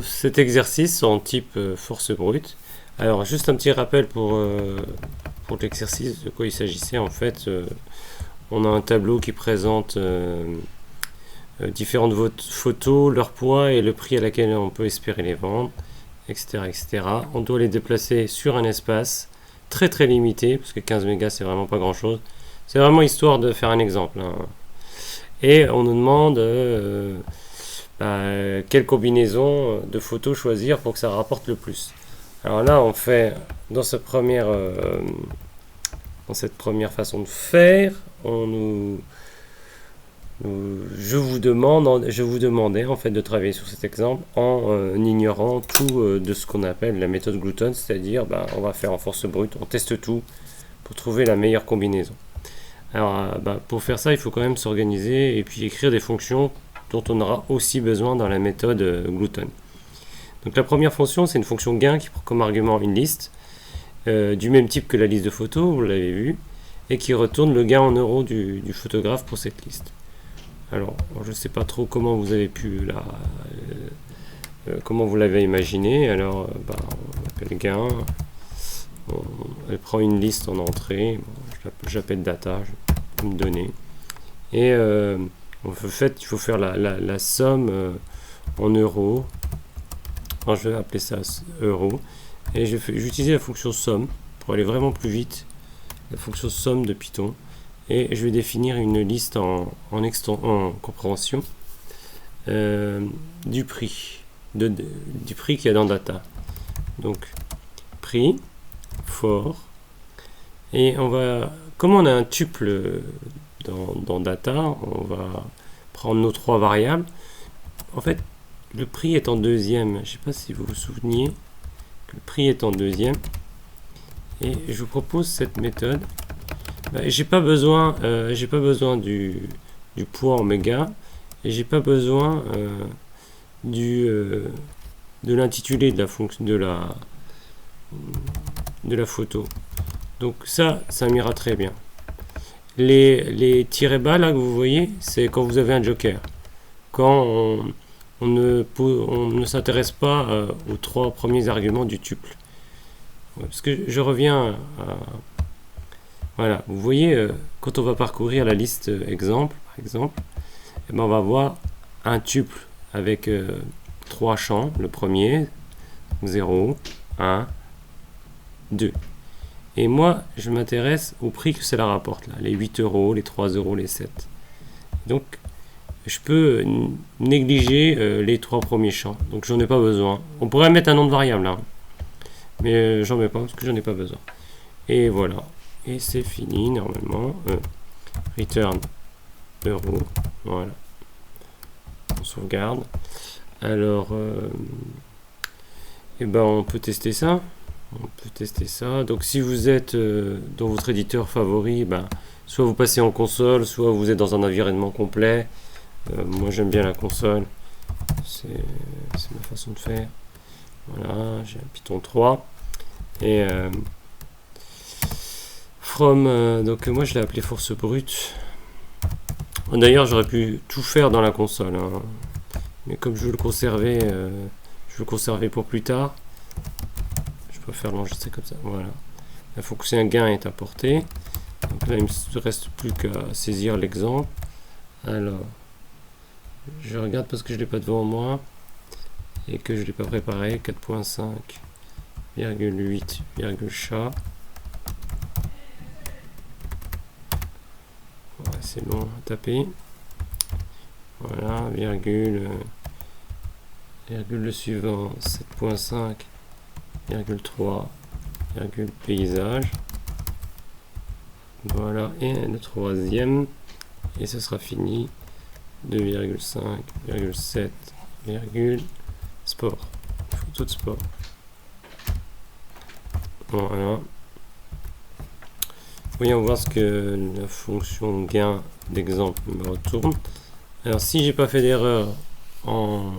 cet exercice en type force brute. Alors juste un petit rappel pour l'exercice, de quoi il s'agissait. En fait, on a un tableau qui présente différentes photos, leur poids et le prix à laquelle on peut espérer les vendre, etc., etc. On doit les déplacer sur un espace très très limité, parce que 15 mégas c'est vraiment pas grand chose. C'est vraiment histoire de faire un exemple, hein. Et on nous demande quelle combinaison de photos choisir pour que ça rapporte le plus. Alors là, on fait dans cette première façon de faire, je vous demandais en fait de travailler sur cet exemple en ignorant tout de ce qu'on appelle la méthode Gluton, c'est-à-dire on va faire en force brute, on teste tout pour trouver la meilleure combinaison. Alors pour faire ça, il faut quand même s'organiser et puis écrire des fonctions dont on aura aussi besoin dans la méthode Gluton. Donc la première fonction, c'est une fonction gain qui prend comme argument une liste du même type que la liste de photos, vous l'avez vu, et qui retourne le gain en euros du photographe pour cette liste. Alors, je ne sais pas trop comment vous avez pu comment vous l'avez imaginé. Alors, on appelle gain. Elle prend une liste en entrée. J'appelle data, je vais me donner. Et en fait, il faut faire la somme en euros. Alors, je vais appeler ça euros. Et j'utilise la fonction somme pour aller vraiment plus vite. La fonction somme de Python. Et je vais définir une liste en compréhension du prix du prix qu'il y a dans data. Donc prix for, et on va, comme on a un tuple dans data, on va prendre nos trois variables. En fait, le prix est en deuxième. Je ne sais pas si vous vous souveniez que le prix est en deuxième. Et je vous propose cette méthode. J'ai pas besoin du poids en mégas, et j'ai pas besoin de l'intitulé de la fonction de la photo. Donc ça m'ira très bien. Les tirets bas là que vous voyez, c'est quand vous avez un joker. Quand on ne s'intéresse pas aux trois premiers arguments du tuple. Parce que je reviens à... Voilà, vous voyez, quand on va parcourir la liste exemple, par exemple, on va voir un tuple avec trois champs. Le premier, 0, 1, 2. Et moi, je m'intéresse au prix que cela rapporte, là, les 8 euros, les 3 euros, les 7. Donc, je peux négliger les trois premiers champs. Donc, j'en ai pas besoin. On pourrait mettre un nom de variable, hein, mais j'en mets pas parce que j'en ai pas besoin. Et voilà. Et c'est fini normalement. Return euro. Voilà. On sauvegarde. Alors, on peut tester ça. Donc, si vous êtes dans votre éditeur favori, soit vous passez en console, soit vous êtes dans un environnement complet. Moi, j'aime bien la console. C'est ma façon de faire. Voilà, j'ai un Python 3. Et donc moi je l'ai appelé force brute. D'ailleurs j'aurais pu tout faire dans la console, hein. Mais comme je veux le conserver pour plus tard, je préfère l'enregistrer comme ça. Voilà, la fonction gain est importée. Donc là il me reste plus qu'à saisir l'exemple. Alors je regarde parce que je l'ai pas devant moi et que je l'ai pas préparé. 4.5,8, chat. C'est long à taper. Voilà, virgule le suivant, 7.5, virgule 3, virgule paysage. Voilà, et le troisième, et ce sera fini. 2,5, virgule 7, virgule sport. Photo de sport. Voilà. Voyons voir ce que la fonction gain d'exemple me retourne. Alors si j'ai pas fait d'erreur en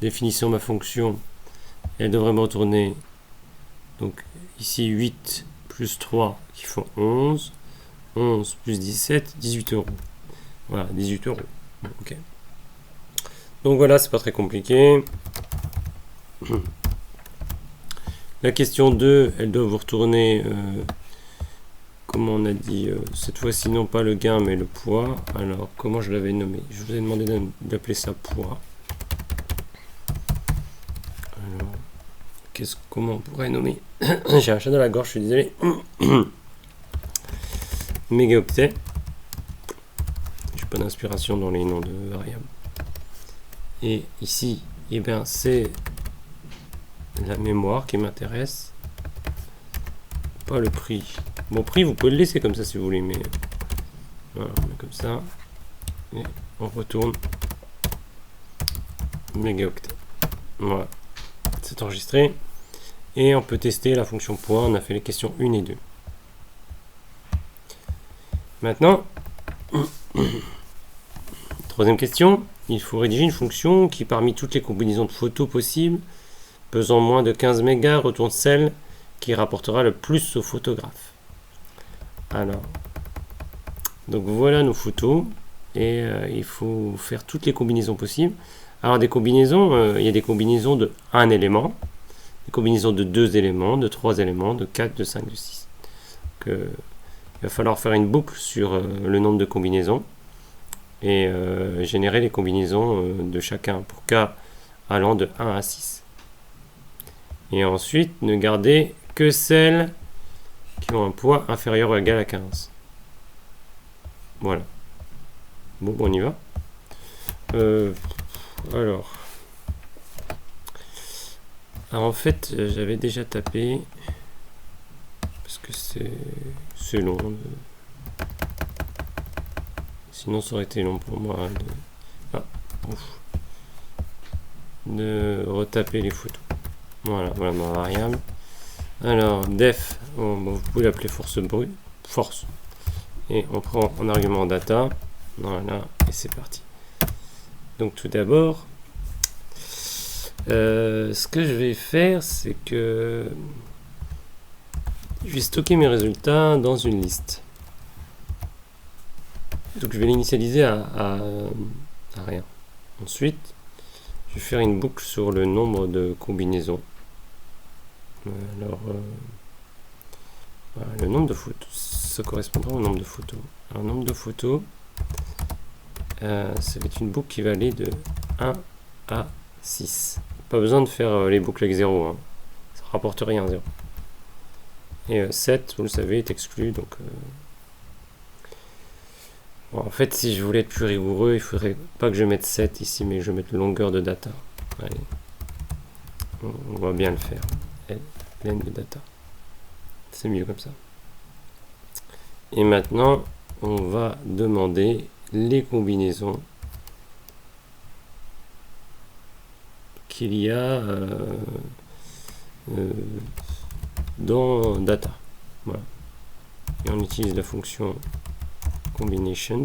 définissant ma fonction, elle devrait me retourner donc ici 8 plus 3 qui font 11, 11 plus 17, 18 euros. Voilà, 18 euros. Ok. Donc voilà, c'est pas très compliqué. La question 2, elle doit vous retourner, comment on a dit, cette fois-ci non pas le gain mais le poids. Alors comment je l'avais nommé? Je vous ai demandé d'appeler ça poids. Alors, comment on pourrait nommer? J'ai un chat dans la gorge, je suis désolé. Mégaoctet. J'ai pas d'inspiration dans les noms de variables. Et ici, eh bien, c'est la mémoire qui m'intéresse, pas le prix. Bon, prix, vous pouvez le laisser comme ça si vous voulez, mais voilà, on met comme ça et on retourne mégaoctet. Voilà, c'est enregistré et on peut tester la fonction poids. On a fait les questions 1 et 2. Maintenant, troisième question, il faut rédiger une fonction qui, parmi toutes les combinaisons de photos possibles, pesant moins de 15 mégas, retourne celle qui rapportera le plus au photographe. Alors, donc voilà nos photos, et il faut faire toutes les combinaisons possibles. Alors des combinaisons, il y a des combinaisons de 1 élément, des combinaisons de 2 éléments, de 3 éléments, de 4, de 5, de 6. Donc, il va falloir faire une boucle sur le nombre de combinaisons et générer les combinaisons de chacun pour k allant de 1 à 6. Et ensuite, ne garder que celles qui ont un poids inférieur ou égal à 15. Voilà. Bon, on y va. Alors, en fait, j'avais déjà tapé, parce que c'est long. Sinon, ça aurait été long pour moi de retaper les photos. Voilà ma variable. Alors, def, vous pouvez l'appeler force brute, force. Et on prend en argument data. Voilà, et c'est parti. Donc tout d'abord, ce que je vais faire, c'est que je vais stocker mes résultats dans une liste. Donc je vais l'initialiser à rien. Ensuite, je vais faire une boucle sur le nombre de combinaisons. Alors, voilà, le nombre de photos, ça correspondra au nombre de photos. Alors, nombre de photos, ça va être une boucle qui va aller de 1 à 6. Pas besoin de faire les boucles avec 0, hein. Ça rapporte rien, 0. Et 7, vous le savez, est exclu. Donc, bon, en fait, si je voulais être plus rigoureux, il faudrait pas que je mette 7 ici, mais je mette longueur de data. Allez. On va bien le faire. Len de data. C'est mieux comme ça. Et maintenant, on va demander les combinaisons qu'il y a dans data. Voilà. Et on utilise la fonction combinations.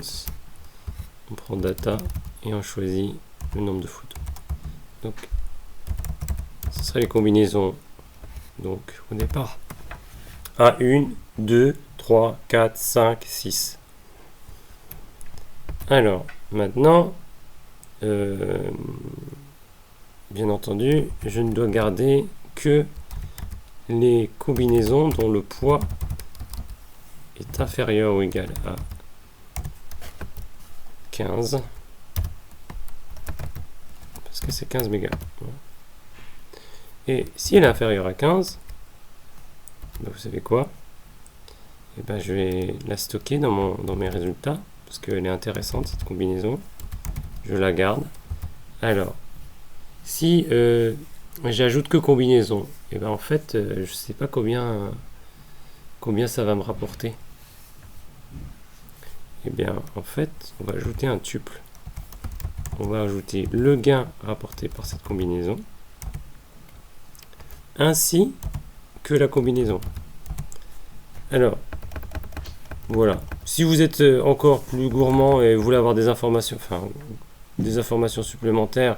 On prend data et on choisit le nombre de photos. Donc, ce serait les combinaisons. Donc, au départ, 1, 2, 3, 4, 5, 6. Alors, maintenant, bien entendu, je ne dois garder que les combinaisons dont le poids est inférieur ou égal à 15. Parce que c'est 15 mégas. Voilà. Et si elle est inférieure à 15, ben vous savez quoi? Et ben je vais la stocker dans mes résultats, parce qu'elle est intéressante cette combinaison. Je la garde. Alors, si j'ajoute que combinaison, et ben en fait, je ne sais pas combien ça va me rapporter. Et bien en fait, on va ajouter un tuple. On va ajouter le gain rapporté par cette combinaison, ainsi que la combinaison. Alors, voilà. Si vous êtes encore plus gourmand et vous voulez avoir des informations, supplémentaires,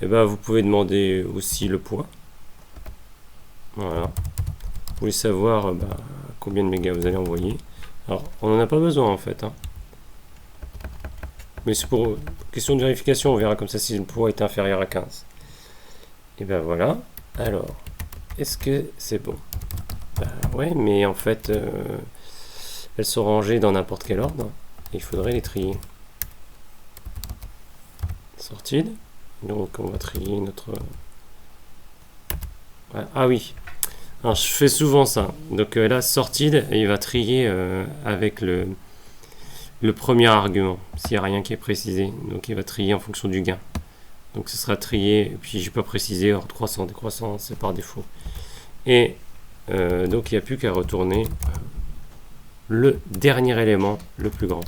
et ben vous pouvez demander aussi le poids. Voilà. Vous voulez savoir combien de mégas vous allez envoyer. Alors, on n'en a pas besoin en fait. Hein. Mais c'est pour question de vérification, on verra comme ça si le poids est inférieur à 15. Et ben voilà. Alors, est-ce que c'est bon? Ouais, mais en fait, elles sont rangées dans n'importe quel ordre. Il faudrait les trier. Sorted. Donc on va trier notre... Ah oui. Alors, je fais souvent ça. Donc là, sorted, il va trier avec le premier argument, s'il n'y a rien qui est précisé. Donc il va trier en fonction du gain. Donc ce sera trié, et puis j'ai pas précisé, hors 300 décroissant, c'est par défaut. Et donc il n'y a plus qu'à retourner le dernier élément, le plus grand.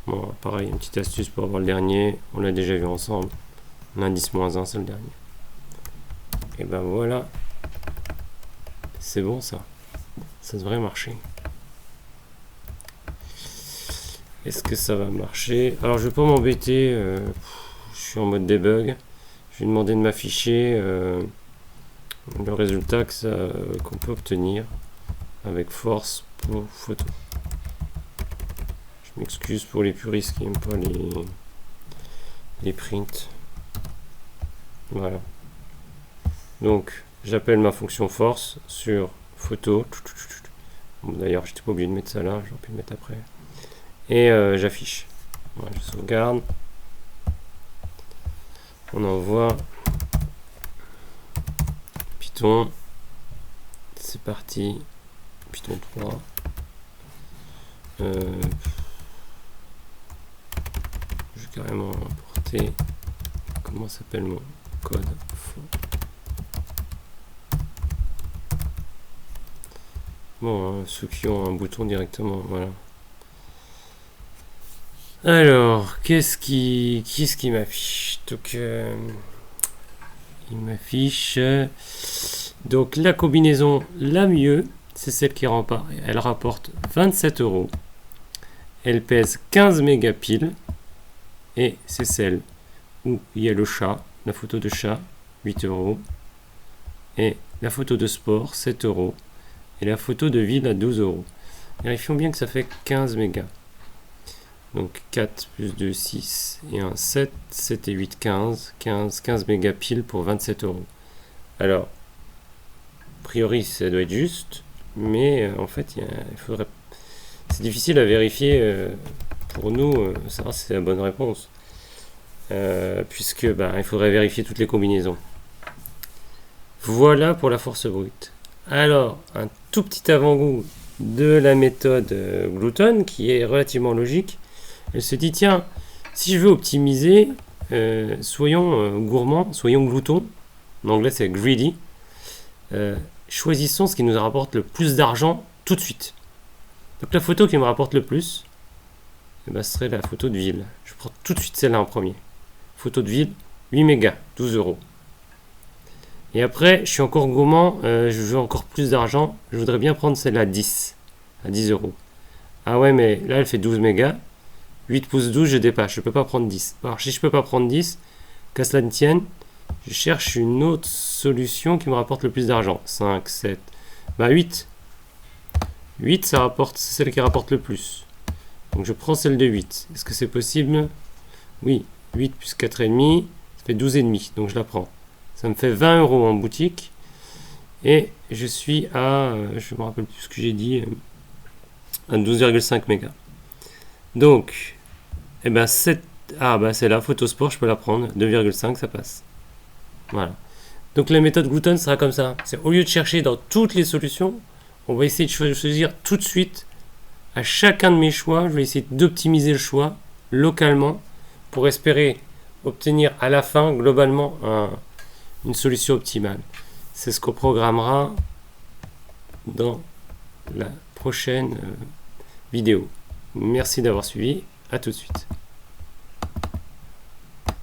Bon, pareil, une petite astuce pour avoir le dernier, on l'a déjà vu ensemble. L'indice -1, c'est le dernier. Et ben voilà. C'est bon ça. Ça devrait marcher. Est-ce que ça va marcher? Alors je vais pas m'embêter. Je suis en mode debug. Je vais demander de m'afficher le résultat qu'on peut obtenir avec force pour photo. Je m'excuse pour les puristes qui n'aiment pas les prints. Voilà. Donc j'appelle ma fonction force sur photo. Bon, d'ailleurs j'étais pas obligé de mettre ça là, j'aurais pu le mettre après. Et j'affiche. Voilà, je sauvegarde. On envoie. Python. C'est parti. Python 3. Je vais carrément importer. Comment s'appelle mon code? Bon, ceux qui ont un bouton directement, voilà. Alors, qu'est-ce qui m'affiche? Donc, il m'affiche. Donc, la combinaison la mieux, c'est celle qui rapporte. Elle rapporte 27 €. Elle pèse 15 mégapiles. Et c'est celle où il y a le chat, la photo de chat, 8 €. Et la photo de sport, 7 €. Et la photo de ville à 12 €. Vérifions bien que ça fait 15 mégas. Donc 4 plus 2, 6 et 1, 7, 7 et 8, 15. 15 mégapiles pour 27 €. Alors, a priori, ça doit être juste, mais en fait, il faudrait... C'est difficile à vérifier pour nous, savoir si c'est la bonne réponse. Puisque il faudrait vérifier toutes les combinaisons. Voilà pour la force brute. Alors, un tout petit avant-goût de la méthode Gluton, qui est relativement logique. Elle se dit, tiens, si je veux optimiser, soyons gourmands, soyons gloutons. En anglais, c'est greedy. Choisissons ce qui nous rapporte le plus d'argent tout de suite. Donc la photo qui me rapporte le plus, ce serait la photo de ville. Je prends tout de suite celle-là en premier. Photo de ville, 8 mégas, 12 €. Et après, je suis encore gourmand, je veux encore plus d'argent. Je voudrais bien prendre celle-là à 10 €. Ah ouais, mais là, elle fait 12 mégas. 8 pouces 12, je dépasse. Je ne peux pas prendre 10. Alors, si je ne peux pas prendre 10, qu'à cela ne tienne, je cherche une autre solution qui me rapporte le plus d'argent. 5, 7, 8. 8, c'est celle qui rapporte le plus. Donc, je prends celle de 8. Est-ce que c'est possible? Oui. 8 plus 4,5, ça fait 12,5. Donc, je la prends. Ça me fait 20 € en boutique. Et je suis à, je ne me rappelle plus ce que j'ai dit, à 12,5 mégas. Donc, c'est la photo sport, je peux la prendre. 2,5, ça passe. Voilà. Donc, la méthode Gluton sera comme ça. C'est au lieu de chercher dans toutes les solutions, on va essayer de choisir tout de suite. À chacun de mes choix, je vais essayer d'optimiser le choix localement pour espérer obtenir à la fin, globalement, une solution optimale. C'est ce qu'on programmera dans la prochaine vidéo. Merci d'avoir suivi. À tout de suite.